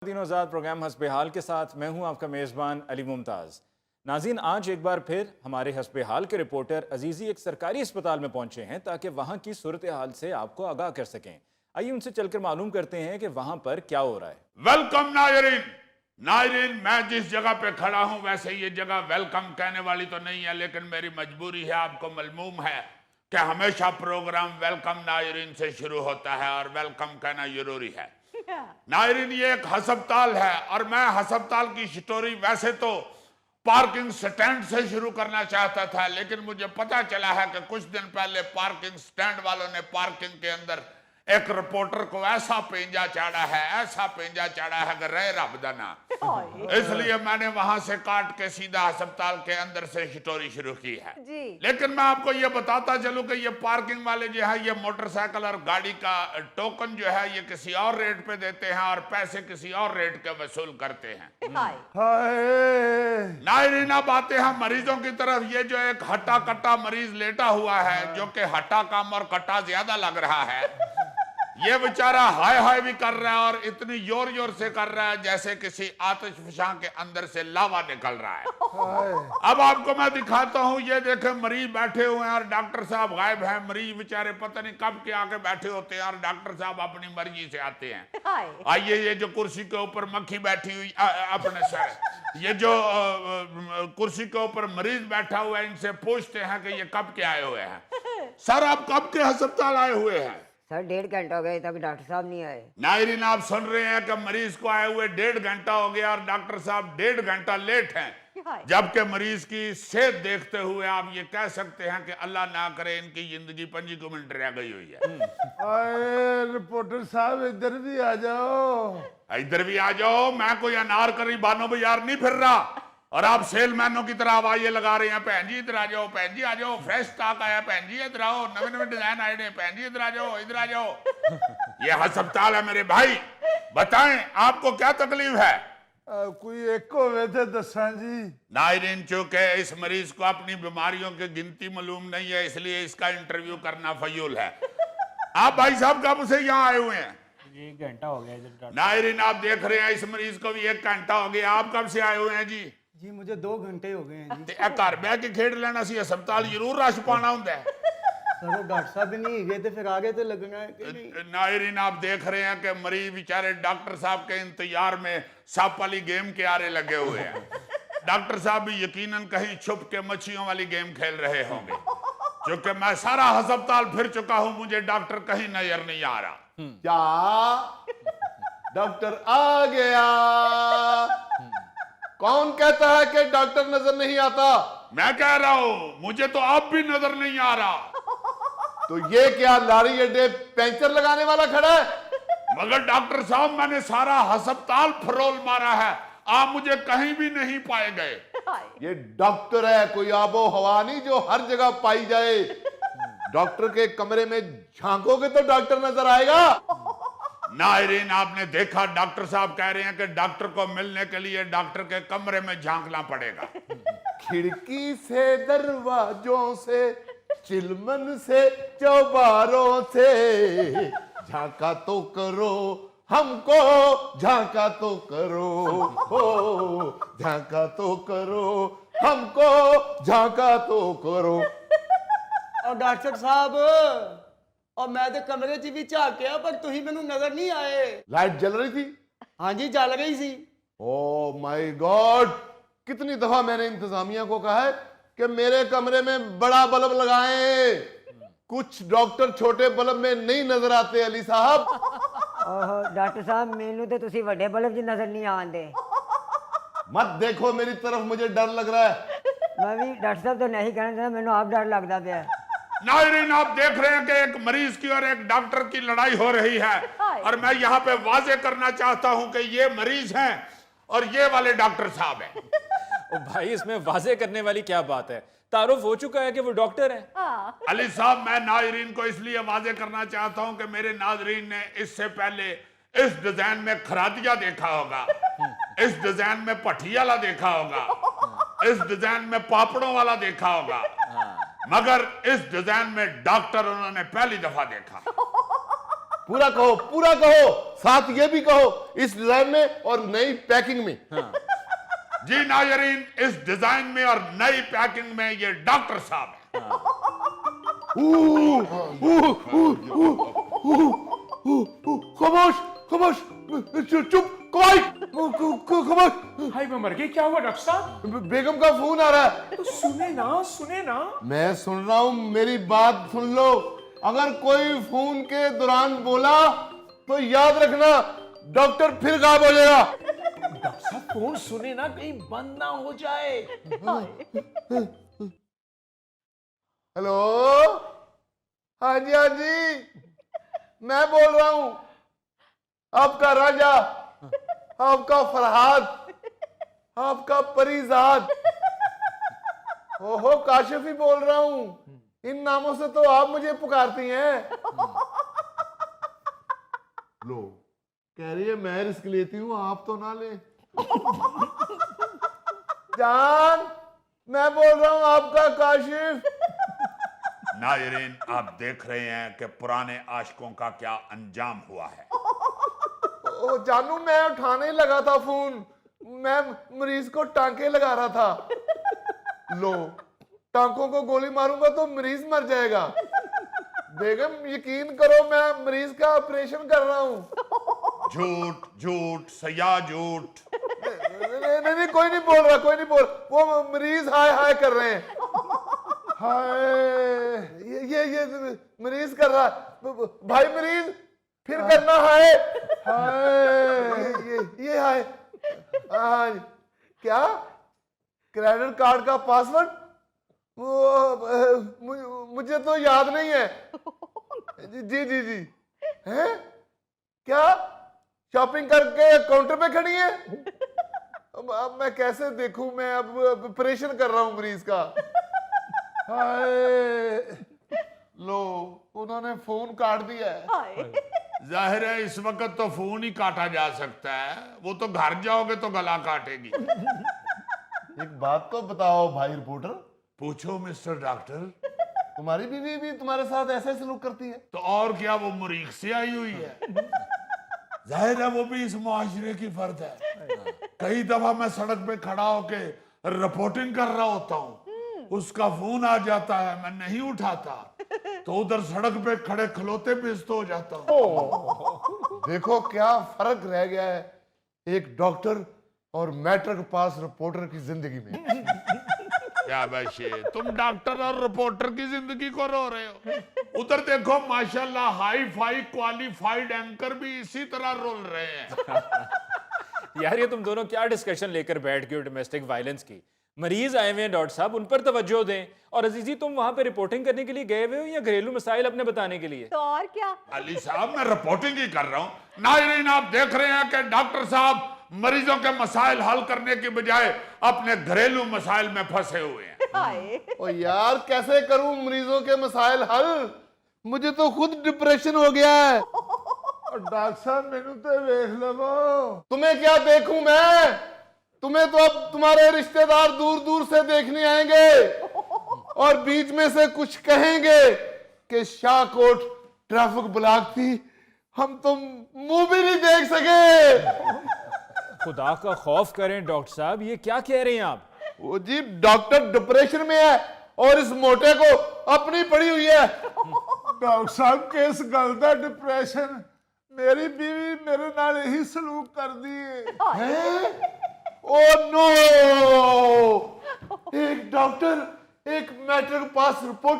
दिनों आज़ाद प्रोग्राम हस्बे हाल के साथ मैं हूं आपका मेज़बान अली मुमताज़। नाज़रीन, आज एक बार फिर हमारे हस्बे हाल के रिपोर्टर अजीज़ी एक सरकारी अस्पताल में पहुंचे हैं ताकि वहां की सूरत हाल से आपको आगाह कर सकें। आइए उनसे चलकर मालूम करते हैं कि वहां पर क्या हो रहा है। वेलकम नायरीन, मैं जिस जगह पे खड़ा हूं वैसे ये जगह वेलकम कहने वाली तो नहीं है, लेकिन मेरी मजबूरी है। आपको मालूम है कि हमेशा प्रोग्राम वेलकम नायरीन से शुरू होता है और वेलकम कहना जरूरी है। नायरीन, ये एक हस्पताल है और मैं हस्पताल की स्टोरी वैसे तो पार्किंग स्टैंड से शुरू करना चाहता था, लेकिन मुझे पता चला है कि कुछ दिन पहले पार्किंग स्टैंड वालों ने पार्किंग के अंदर एक रिपोर्टर को ऐसा पेंजा चाड़ा है कि रहे रब दा ना। इसलिए मैंने वहां से काट के सीधा अस्पताल के अंदर से स्टोरी शुरू की है जी। लेकिन मैं आपको ये बताता चलूं कि ये पार्किंग वाले जो है ये मोटरसाइकिल और गाड़ी का टोकन जो है ये किसी और रेट पे देते हैं और पैसे किसी और रेट के वसूल करते हैं। नायरीन, अब आते हैं मरीजों की तरफ। ये जो एक हट्टा कट्टा मरीज लेटा हुआ है, जो कि हट्टा कम और कट्टा ज्यादा लग रहा है, ये बेचारा हाय हाय भी कर रहा है और इतनी जोर जोर से कर रहा है जैसे किसी आतिशफशां के अंदर से लावा निकल रहा है। अब आपको मैं दिखाता हूं। ये देखे मरीज बैठे हुए हैं और डॉक्टर साहब गायब हैं। मरीज बेचारे पता नहीं कब के आके बैठे होते हैं और डॉक्टर साहब अपनी मर्जी से आते हैं। आइए, ये जो कुर्सी के ऊपर मक्खी बैठी हुई अपने सर, ये जो कुर्सी के ऊपर मरीज बैठा हुआ है, इनसे पूछते हैं कि ये कब के आए हुए हैं। सर, आप कब के अस्पताल आए हुए हैं? सर 1.5 घंटा हो गया तक डॉक्टर साहब नहीं आए। नायरीन, आप सुन रहे हैं कि मरीज को आए हुए 1.5 घंटा हो गया और डॉक्टर साहब 1.5 घंटा लेट हैं, जबकि मरीज की सेहत देखते हुए आप ये कह सकते हैं कि अल्लाह ना करे इनकी जिंदगी 5 मिनट रह गई हुई है। रिपोर्टर साहब इधर भी आ जाओ। इधर भी आ जाओ। मैं कोई अनारकली बानो बाजार नहीं फिर रहा और आप सेलमैनों की तरह आवाजें लगा रहे हैं। भैन जी इधर आ जाओ, भैन जी आ जाओ, फ्रेश स्टॉक आया, भैन जी इधर आओ, नवे नवे डिजाइन आए हैं, भैन जी इधर आ जाओ, इधर आ जाओ। ये अस्पताल है मेरे भाई। बताएं आपको क्या तकलीफ है? कोई एक को वैसे दसा जी। नायरीन, चूंकि इस मरीज को अपनी बीमारियों की गिनती मालूम नहीं है, इसलिए इसका इंटरव्यू करना फजूल है। आप भाई साहब कब से यहाँ आए हुए हैं? 1 घंटा हो गया। नायरीन, आप देख रहे हैं इस मरीज को भी 1 घंटा हो गया। आप कब से आए हुए हैं जी? जी मुझे 2 घंटे हो गए हैं जी। घर बह के खेड लेना सी, अस्पताल जरूर रश पाना होंगे। सर डॉक्टर साहब नहीं गए थे, फिर आगे तो लगना है कि नहीं। नायरीन, आप देख रहे हैं कि मरीज बेचारे डॉक्टर साहब के इंतजार में सांप वाली गेम के आरे लगे हुए हैं। डॉक्टर साहब भी यकीनन कहीं छुप के मच्छियों वाली गेम खेल रहे होंगे, क्योंकि मैं सारा अस्पताल फिर चुका हूं, मुझे डॉक्टर कहीं नजर नहीं आ रहा। क्या डॉक्टर आ गया? कौन कहता है कि डॉक्टर नजर नहीं आता? मैं कह रहा हूं, मुझे तो अब भी नजर नहीं आ रहा। तो ये क्या लारी अड्डे पंचर लगाने वाला खड़ा है? मगर डॉक्टर साहब, मैंने सारा अस्पताल फरोल मारा है, आप मुझे कहीं भी नहीं पाए गए। ये डॉक्टर है, कोई आबो हवा नहीं जो हर जगह पाई जाए। डॉक्टर के कमरे में झांकोगे तो डॉक्टर नजर आएगा। नायरीन, आपने देखा डॉक्टर साहब कह रहे हैं कि डॉक्टर को मिलने के लिए डॉक्टर के कमरे में झांकना पड़ेगा। खिड़की से, दरवाजों से, चिलमन से, चौबारों से झांका तो करो हमको, झांका तो करो हो, झांका तो करो हमको, झांका तो करो। और डॉक्टर साहब, और मैं तो कमरे च भी झांकिया पर तुही मैनू नजर नहीं आए। लाइट जल रही थी? हाँ जी, जल गई सी। ओ माय गॉड, कितनी दफा मैंने इंतजामिया को कहा है कि मेरे कमरे में बड़ा बल्ब लगाएं। कुछ डॉक्टर छोटे बल्ब में नहीं नजर आते अली साहब। डॉक्टर साहब मैनू तो तुसी बड़े बल्ब च नजर नहीं आंदे। मत देखो मेरी तरफ, मुझे डर लग रहा है। मैं भी डॉक्टर साहब तो नहीं कहना चाहता, मैनू आप डर लगता पाया। नायरीन, आप देख रहे हैं कि एक मरीज की और एक डॉक्टर की लड़ाई हो रही है और मैं यहाँ पे वाजे करना चाहता हूं कि ये मरीज हैं और ये वाले डॉक्टर साहब हैं। ओ भाई, इसमें वाजे करने वाली क्या बात है? तारुफ हो चुका है कि वो डॉक्टर हैं। अली साहब, मैं नायरीन को इसलिए वाजे करना चाहता हूं कि मेरे नाजरीन ने इससे पहले इस डिजाइन में खरादिया देखा होगा, इस डिजाइन में पठियाला देखा होगा, इस डिजाइन में पापड़ों वाला देखा होगा, मगर इस डिजाइन में डॉक्टर उन्होंने पहली दफा देखा। पूरा कहो, पूरा कहो, साथ ये भी कहो इस डिजाइन में और नई पैकिंग में। जी नाजरीन, इस डिजाइन में और नई पैकिंग में ये डॉक्टर साहब है। खामोश, खामोश, चुप, खामोश। हाय मैं मर गई, क्या हुआ डॉक्टर साहब? बेगम का फोन आ रहा है। तो सुने ना। मैं सुन रहा हूं, मेरी बात सुन लो। अगर कोई फोन के दौरान बोला तो याद रखना डॉक्टर फिर गायब हो जाएगा। डॉक्टर साहब फोन सुने ना, कहीं बंद ना हो जाए। हेलो, हाँ जी, हाँ जी, मैं बोल रहा हूं, आपका राजा, आपका फरहाद, आपका परिजाद। ओहो, काशिफ ही बोल रहा हूं। इन नामों से तो आप मुझे पुकारती हैं। लो, कह रही है मैं रिस्क लेती हूं, आप तो ना ले। जान, मैं बोल रहा हूं आपका काशिफ। नाजरीन, आप देख रहे हैं कि पुराने आशिकों का क्या अंजाम हुआ है। ओ जानू, मैं उठाने ही लगा था फोन, मैं मरीज को टांके लगा रहा था। लो, टांकों को गोली मारूंगा तो मरीज मर जाएगा। बेगम यकीन करो, मैं मरीज का ऑपरेशन कर रहा हूँ। झूठ झूठ सया झूठ। नहीं, कोई नहीं बोल रहा, कोई नहीं बोल। वो मरीज हाय हाय कर रहे हैं। हाय, ये मरीज कर रहा। भाई मरीज, फिर करना हाय हाय, ये हाय। हाँ, क्या क्रेडिट कार्ड का पासवर्ड? वो मुझे तो याद नहीं है। जी जी जी, हैं? क्या शॉपिंग करके काउंटर पे खड़ी है? अब मैं कैसे देखूं, मैं अब ऑपरेशन कर रहा हूं मरीज का। हाय, लो, उन्होंने फोन काट दिया है। जाहिर है इस वक्त तो फोन ही काटा जा सकता है, वो तो घर जाओगे तो गला काटेगी। एक बात तो बताओ भाई रिपोर्टर, पूछो मिस्टर डॉक्टर। तुम्हारी बीवी भी तुम्हारे साथ ऐसे सलूक करती है? तो और क्या, वो मुरीख से आई हुई है। जाहिर है वो भी इस मुआशरे की फर्द है। कई दफा मैं सड़क पे खड़ा होके रिपोर्टिंग कर रहा होता हूँ, उसका फोन आ जाता है, मैं नहीं उठाता, तो उधर सड़क पे खड़े खलोते बेइज्जत हो जाता हूँ। देखो क्या फर्क रह गया है एक डॉक्टर और मैट्रिक पास रिपोर्टर की जिंदगी में। क्या बशे, तुम डॉक्टर और रिपोर्टर की जिंदगी को रो रहे हो। उधर देखो माशाल्लाह हाई फाई क्वालिफाइड एंकर भी इसी तरह रोल रहे हैं। यार ये तुम दोनों क्या डिस्कशन लेकर बैठ गए हो डोमेस्टिक वायलेंस की? मरीज आए हुए हैं डॉक्टर साहब, उन पर तवज्जो दें। और अजीजी, तुम वहां पे रिपोर्टिंग करने के लिए गए हुए हो या घरेलू मसाइल अपने बताने के लिए? तो और क्या। अली साहब, मैं रिपोर्टिंग ही कर रहा हूं। नाज़रीन, आप देख रहे हैं कि डॉक्टर साहब मरीजों के मसाइल हल करने की बजाय अपने घरेलू मसाइल में फंसे हुए हैं। ओ यार, कैसे करूं मरीजों के मसाइल हल? मुझे तो खुद डिप्रेशन हो गया है। और डॉक्टर साहब मैनू तो देख लो। तुम्हें क्या देखूं मैं? तुम्हें तो अब तुम्हारे रिश्तेदार दूर दूर से देखने आएंगे और बीच में से कुछ कहेंगे कि शाहकोट ट्रैफिक ब्लॉक थी, हम तो मुंह भी नहीं देख सके। खुदा का खौफ करें डॉक्टर साहब, ये क्या कह रहे हैं आप? वो जी, डॉक्टर डिप्रेशन में है और इस मोटे को अपनी पड़ी हुई है। डॉक्टर साहब, किस गल दा डिप्रेशन? मेरी बीवी मेरे नाल यही सलूक कर दी है। Oh no! एक डॉक्टर, एक मैट्रिक पास रिपोर्टर